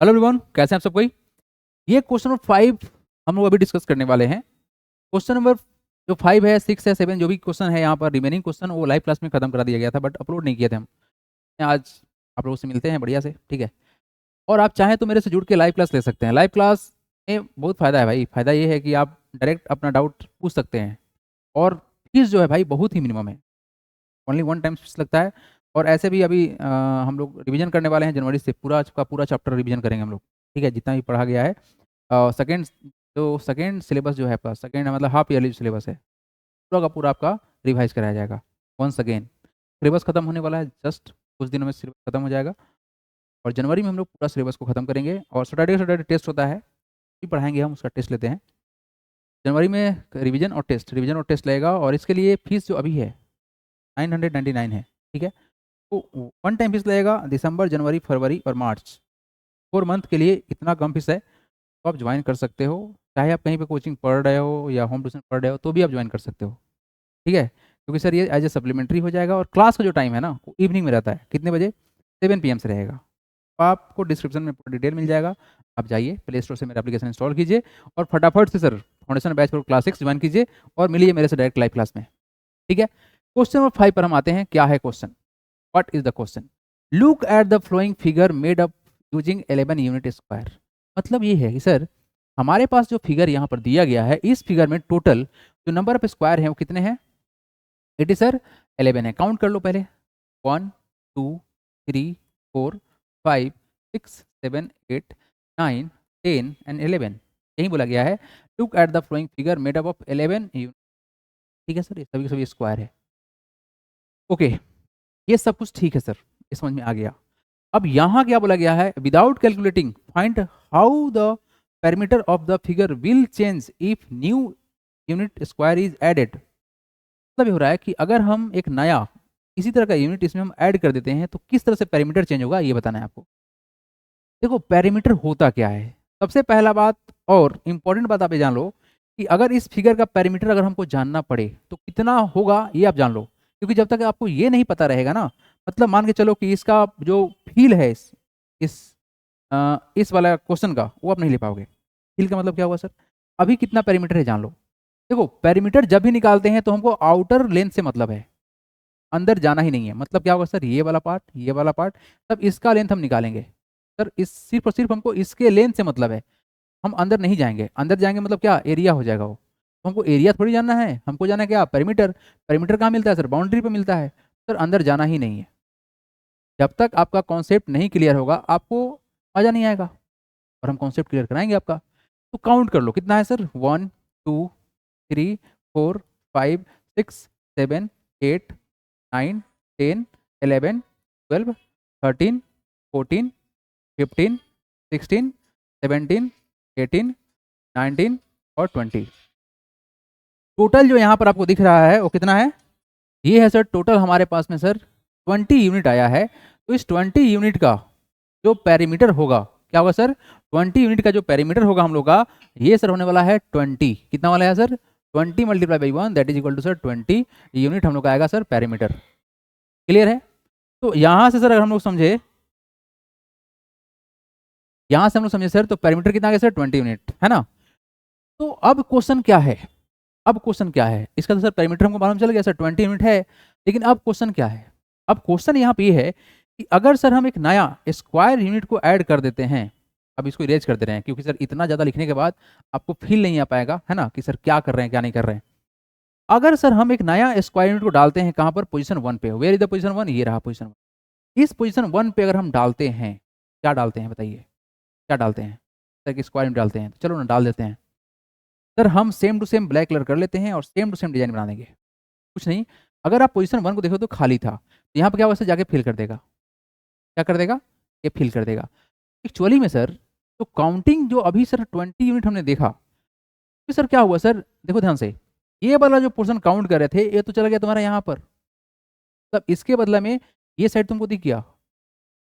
Hello everyone, कैसे हैं आप सब? कोई ये क्वेश्चन नंबर 5 हम लोग अभी डिस्कस करने वाले हैं। क्वेश्चन नंबर जो 5 है, 6 है, 7 जो भी क्वेश्चन है यहाँ पर रिमेनिंग क्वेश्चन वो लाइव क्लास में खत्म करा दिया गया था, बट अपलोड नहीं किए थे हम। आज आप लोगों से मिलते हैं बढ़िया से, ठीक है। और आप चाहें तो मेरे से जुड़ के लाइव क्लास ले सकते हैं। लाइव क्लास में बहुत फ़ायदा है भाई। फ़ायदा ये है कि आप डायरेक्ट अपना डाउट पूछ सकते हैं, और फीस जो है भाई बहुत ही मिनिमम है। ओनली वन टाइम फीस लगता है। और ऐसे भी अभी हम लोग रिवीजन करने वाले हैं। जनवरी से पूरा का पूरा चैप्टर रिवीजन करेंगे हम लोग, ठीक है, जितना भी पढ़ा गया है। सेकेंड जो सेकेंड सिलेबस जो है आपका, सेकेंड मतलब हाफ ईयरली सिलेबस है, पूरा का पूरा आपका रिवाइज कराया जाएगा वंस अगेन। सिलेबस खत्म होने वाला है, जस्ट कुछ दिनों में सिलेबस खत्म हो जाएगा। और जनवरी में हम लोग पूरा सिलेबस को खत्म करेंगे। और सैटरडे सैटरडे टेस्ट होता है, भी पढ़ाएंगे हम, उसका टेस्ट लेते हैं जनवरी में। रिवीजन और टेस्ट लगेगा। और इसके लिए फीस जो अभी है 999 है, ठीक है। तो वन टाइम फीस लगेगा दिसंबर, जनवरी, फरवरी और मार्च, 4 मंथ के लिए इतना कम फीस है। तो आप ज्वाइन कर सकते हो, चाहे आप कहीं पे कोचिंग पढ़ रहे हो या होम ट्यूशन पढ़ रहे हो तो भी आप ज्वाइन कर सकते हो, ठीक है। क्योंकि सर ये एज ए सप्लीमेंट्री हो जाएगा। और क्लास का जो टाइम है ना वो इवनिंग में रहता है। कितने बजे? 7 PM से रहेगा। तो आपको डिस्क्रिप्शन में पूरा डिटेल मिल जाएगा। आप जाइए प्ले स्टोर से मेरा एप्लीकेशन इंस्टॉल कीजिए और फटाफट से सर फाउंडेशन बैच पर क्लास 6 ज्वाइन कीजिए और मिलिए मेरे से डायरेक्ट लाइव क्लास में, ठीक है। क्वेश्चन नंबर 5 पर हम आते हैं। क्या है question? What is the question? Look at the flowing figure made up using 11 unit square. मतलब ये है कि सर हमारे पास जो फिगर यहाँ पर दिया गया है, इस फिगर में टोटल जो नंबर ऑफ स्क्वायर हैं वो कितने हैं? इट इज सर 11 है। काउंट कर लो पहले। 1 2 3 4 5 6 7 8 9 10 एंड 11। यही बोला गया है look at the flowing figure made up of 11 unit, ठीक है सर। ये सभी सभी स्क्वायर है, ओके। ये सब कुछ ठीक है सर, ये समझ में आ गया। अब यहाँ क्या बोला गया है? Without calculating find how the parameter of the figure will change if new unit square is added. मतलब ये हो रहा है कि अगर हम एक नया इसी तरह का यूनिट इसमें हम ऐड कर देते हैं तो किस तरह से पैरामीटर चेंज होगा, ये बताना है आपको। देखो पैरामीटर होता क्या है, सबसे पहला बात और इंपॉर्टेंट बात आप ये जान लो कि अगर इस फिगर का पैरामीटर अगर हमको जानना पड़े तो कितना होगा ये आप जान लो। क्योंकि जब तक आपको ये नहीं पता रहेगा ना, मतलब मान के चलो कि इसका जो फील है इस इस वाला क्वेश्चन का वो आप नहीं ले पाओगे। फील का मतलब क्या हुआ सर? अभी कितना पैरामीटर है जान लो। देखो पैरामीटर जब भी निकालते हैं तो हमको आउटर लेंथ से मतलब है, अंदर जाना ही नहीं है। मतलब क्या होगा सर? ये वाला पार्ट, ये वाला पार्ट, तब इसका लेंथ हम निकालेंगे। सर इस सिर्फ और सिर्फ हमको इसके लेंथ से मतलब है, हम अंदर नहीं जाएंगे। अंदर जाएंगे मतलब क्या? एरिया हो जाएगा वो। तो हमको एरिया थोड़ी जानना है, हमको जाना है क्या? पैरामीटर। पैरामीटर कहाँ मिलता है सर? बाउंड्री पे मिलता है। सर अंदर जाना ही नहीं है। जब तक आपका कॉन्सेप्ट नहीं क्लियर होगा आपको मजा नहीं आएगा। और हम कॉन्सेप्ट क्लियर कराएंगे आपका। तो काउंट कर लो कितना है सर? 1 2 3 4 5 6 7 8 9 10 11 12 13 14 15 16 17 18 19 और 20। टोटल जो यहाँ पर आपको दिख रहा है वो कितना है? ये है सर टोटल हमारे पास में सर 20 यूनिट आया है। तो इस 20 यूनिट का जो पैरीमीटर होगा, क्या होगा सर? 20 यूनिट का जो पैरीमीटर होगा हम लोग का, ये सर होने वाला है 20। कितना वाला है sir? 20 multiply by 1 that is equal to sir 20 unit हम लोग का आएगा सर पैरीमीटर। क्लियर है? तो यहाँ से सर अगर हम लोग समझे, यहाँ से हम लोग समझे सर, तो पैरीमीटर कितना आ गया सर? 20 यूनिट, है ना। तो अब क्वेश्चन क्या है? अब क्वेश्चन क्या है? इसका तो सर पैरामीटर हमको मालूम चल गया सर 20 यूनिट है। लेकिन अब क्वेश्चन क्या है? अब क्वेश्चन यहाँ पे ये है कि अगर सर हम एक नया स्क्वायर यूनिट को ऐड कर देते हैं, अब इसको इरेज कर दे रहे हैं क्योंकि सर इतना ज़्यादा लिखने के बाद आपको फील नहीं आ पाएगा, है ना, कि सर क्या कर रहे हैं क्या नहीं कर रहे हैं। अगर सर हम एक नया स्क्वायर यूनिट को डालते हैं कहाँ पर? पोजीशन 1 पे। Where is the position 1? ये रहा पोजीशन 1। इस पोजीशन 1 पे अगर हम डालते हैं, क्या डालते हैं बताइए? क्या डालते हैं सर? स्क्वायर यूनिट डालते हैं। तो चलो ना डाल देते हैं सर। हम same to same black colour कर लेते हैं और सेम टू सेम डिजाइन बना देंगे। कुछ नहीं, अगर आप पोजीशन 1 को देखो तो खाली था, तो यहाँ पर क्या होगा सर? जाके फिल कर देगा। क्या कर देगा? ये फिल कर देगा। एक्चुअली में सर तो काउंटिंग जो अभी सर 20 यूनिट हमने देखा, तो सर क्या हुआ सर? देखो ध्यान से, ये वाला जो पोर्शन काउंट कर रहे थे ये तो चला गया तुम्हारा यहाँ पर। तब इसके बदले में ये साइड तुमको दिख गया,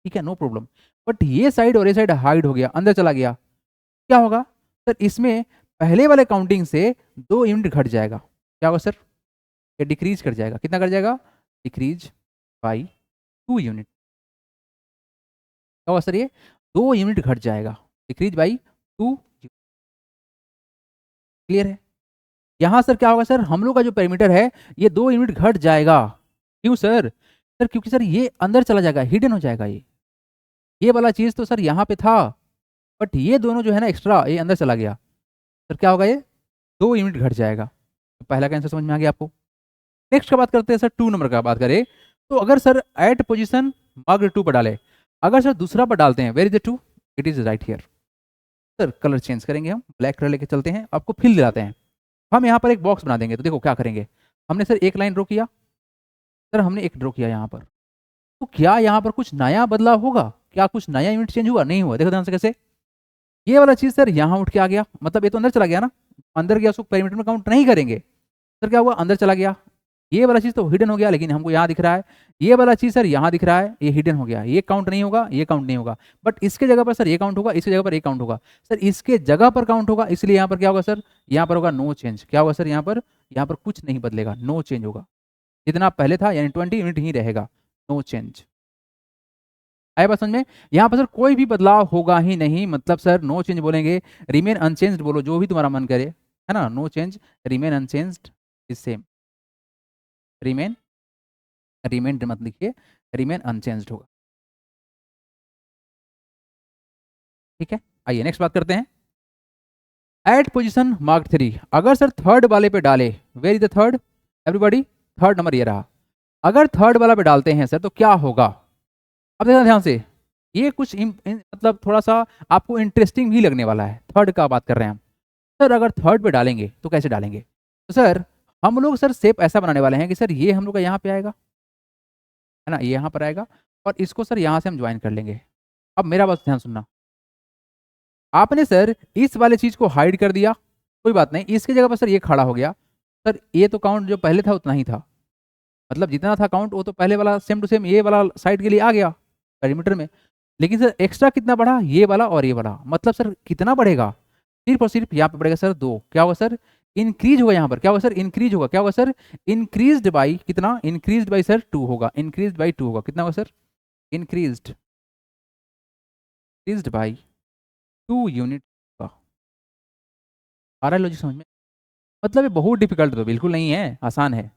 ठीक है, नो प्रॉब्लम। बट ये साइड और ये साइड हाइड हो गया, अंदर चला गया। क्या होगा सर? इसमें पहले वाले काउंटिंग से 2 यूनिट घट जाएगा। क्या होगा सर? ये डिक्रीज कर जाएगा। कितना कर जाएगा? Decrease by 2 unit. क्या होगा सर ये? 2 यूनिट घट जाएगा, डिक्रीज बाई 2। क्लियर है? यहाँ सर क्या होगा सर, हम लोग का जो पेरीमीटर है ये 2 यूनिट घट जाएगा। क्यों सर? सर क्योंकि सर ये अंदर चला जाएगा, हिडन हो जाएगा। ये वाला चीज तो सर यहाँ पे था, बट ये दोनों जो है ना एक्स्ट्रा, ये अंदर चला गया। सर क्या होगा, ये 2 यूनिट घट जाएगा। तो पहला का आंसर समझ में आ गया आपको। नेक्स्ट का बात करते हैं सर, 2 नंबर का बात करें तो अगर सर एट पोजीशन मार्क 2 पर डाले, अगर सर दूसरा पर डालते हैं, where is the 2, it is right here. Sir colour change करेंगे, हम ब्लैक कलर लेके चलते हैं, आपको फील दिलाते हैं। हम यहाँ पर एक बॉक्स बना देंगे। तो देखो क्या करेंगे, हमने सर एक लाइन ड्रॉ किया, सर हमने एक ड्रॉ किया यहाँ पर, तो क्या यहाँ पर कुछ नया बदलाव होगा? क्या कुछ नया यूनिट चेंज हुआ? नहीं हुआ। देखो ध्यान से कैसे, ये वाला चीज सर यहाँ उठ के आ गया, मतलब ये तो अंदर चला गया ना, अंदर गया, उसको पेरीमीटर में काउंट नहीं करेंगे। सर क्या हुआ, अंदर चला गया। ये वाला चीज तो हिडन हो गया, लेकिन हमको यहाँ दिख रहा है। ये वाला चीज सर यहाँ दिख रहा है, ये हिडन हो गया, ये काउंट नहीं होगा, ये काउंट नहीं होगा। बट इसके जगह पर सर ये काउंट होगा, इसके जगह पर ये काउंट होगा। सर इसके जगह पर काउंट होगा, इसलिए यहाँ पर क्या होगा सर, यहाँ पर होगा नो चेंज। क्या होगा सर, यहाँ पर कुछ नहीं बदलेगा, नो चेंज होगा। जितना पहले था यानी 20 यूनिट ही रहेगा, नो चेंज। आया बात समझ में? यहाँ पर सर कोई भी बदलाव होगा ही नहीं, मतलब सर नो चेंज बोलेंगे, रिमेन अनचेंज्ड बोलो, जो भी तुम्हारा मन करे, है ना। No change, remain unchanged is same, remain, remain मत लिखिए, रिमेन अनचेंज्ड होगा। ठीक है, आइए नेक्स्ट बात करते हैं। एट पोजीशन मार्क 3, अगर सर थर्ड वाले पे डाले, where is the third everybody, third number ये रहा। अगर थर्ड वाला पे डालते हैं सर तो क्या होगा? अब देखना ध्यान से, ये कुछ मतलब थोड़ा सा आपको इंटरेस्टिंग भी लगने वाला है। थर्ड का बात कर रहे हैं हम। सर अगर थर्ड पे डालेंगे तो कैसे डालेंगे? तो सर हम लोग सर शेप ऐसा बनाने वाले हैं कि सर ये हम लोग का यहाँ पे आएगा, है ना, ये यहाँ पर आएगा, और इसको सर यहाँ से हम ज्वाइन कर लेंगे। अब मेरा बात ध्यान सुनना, आपने सर इस वाले चीज को हाइड कर दिया, कोई बात नहीं, इसकी जगह पर सर ये खड़ा हो गया। सर ये तो काउंट जो पहले था उतना ही था, मतलब जितना था काउंट वो तो पहले वाला सेम टू सेम ये वाला साइड के लिए आ गया पेरीमीटर में। लेकिन सर एक्स्ट्रा कितना बढ़ा, ये वाला और ये वाला, मतलब सर कितना बढ़ेगा, सिर्फ और सिर्फ यहाँ पे बढ़ेगा सर 2। क्या होगा सर, इंक्रीज होगा। यहाँ पर क्या होगा सर, इंक्रीज होगा। क्या होगा सर, इंक्रीज्ड बाई कितना, इंक्रीज्ड बाई सर 2 होगा, इंक्रीज्ड बाई 2 होगा। कितना होगा sir, increased, increased by 2 unit का। आ रहा है लॉजिक समझ में? मतलब ये बहुत डिफिकल्ट तो बिल्कुल नहीं है, आसान है।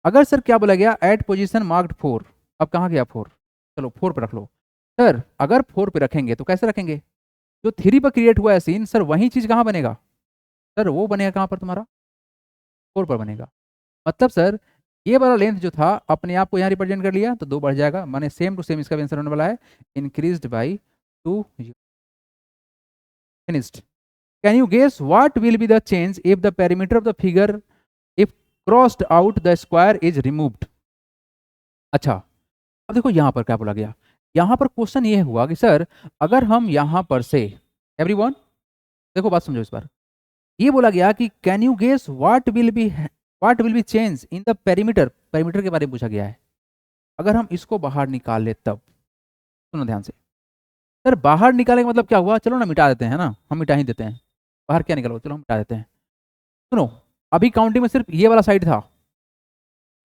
अगर सर क्या बोला गया, एट पोजीशन मार्क्ड 4, अब कहाँ गया 4, चलो 4 पे रख लो। सर अगर 4 पे रखेंगे तो कैसे रखेंगे, जो 3 पर क्रिएट हुआ है सीन, सर वही चीज कहाँ बनेगा, सर वो बनेगा कहाँ पर तुम्हारा, 4 पर बनेगा। मतलब सर ये वाला लेंथ जो था अपने आप को यहाँ रिप्रेजेंट कर लिया, तो 2 बढ़ जाएगा, माने सेम टू सेम इसका भी आंसर होने वाला है, increased by 2। Finished. Can you guess what will be the change if the perimeter of the figure if crossed out the square is removed? अच्छा, अब देखो यहाँ पर क्या बोला गया, यहाँ पर क्वेश्चन ये हुआ कि सर अगर हम यहाँ पर से, एवरीवन देखो बात समझो इस बार, ये बोला गया कि can you guess what will be change in the perimeter, perimeter के बारे में पूछा गया है। अगर हम इसको बाहर निकाल ले तब, सुनो ध्यान से, सर बाहर निकालने का मतलब क्या हुआ, चलो ना मिटा देते हैं ना, हम मिटा ही देते हैं, बाहर क्या निकालो, चलो हम मिटा देते हैं। सुनो, अभी काउंटिंग में सिर्फ ये वाला साइड था,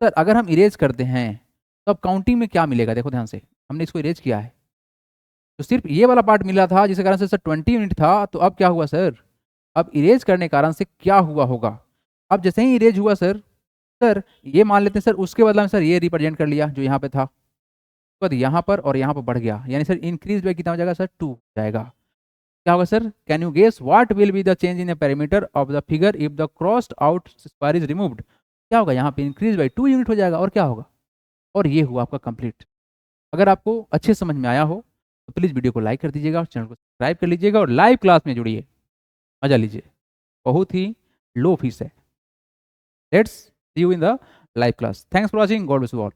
सर अगर हम इरेज करते हैं तो अब काउंटिंग में क्या मिलेगा, देखो ध्यान से, हमने इसको इरेज किया है तो सिर्फ ये वाला पार्ट मिला था, जिसके कारण से सर 20 यूनिट था। तो अब क्या हुआ सर, अब इरेज करने के कारण से क्या हुआ होगा, अब जैसे ही इरेज हुआ सर, सर ये मान लेते हैं सर उसके बदला में सर ये रिप्रेजेंट कर लिया जो यहाँ पे था, तो यहाँ पर और यहाँ पर बढ़ गया, यानी सर इंक्रीज बाई कितना हो जाएगा सर, 2 जाएगा। क्या होगा sir, can you guess what will be the change in the perimeter of the figure if the crossed out square is removed? क्या होगा, यहाँ पे इंक्रीज बाई 2 यूनिट हो जाएगा, और क्या होगा, और ये हुआ आपका कंप्लीट। अगर आपको अच्छे समझ में आया हो तो प्लीज़ वीडियो को लाइक कर दीजिएगा और चैनल को सब्सक्राइब कर लीजिएगा और लाइव क्लास में जुड़िए, मजा लीजिए, बहुत ही लो फीस है। Let's see you in the live class. Thanks for watching, God bless you all.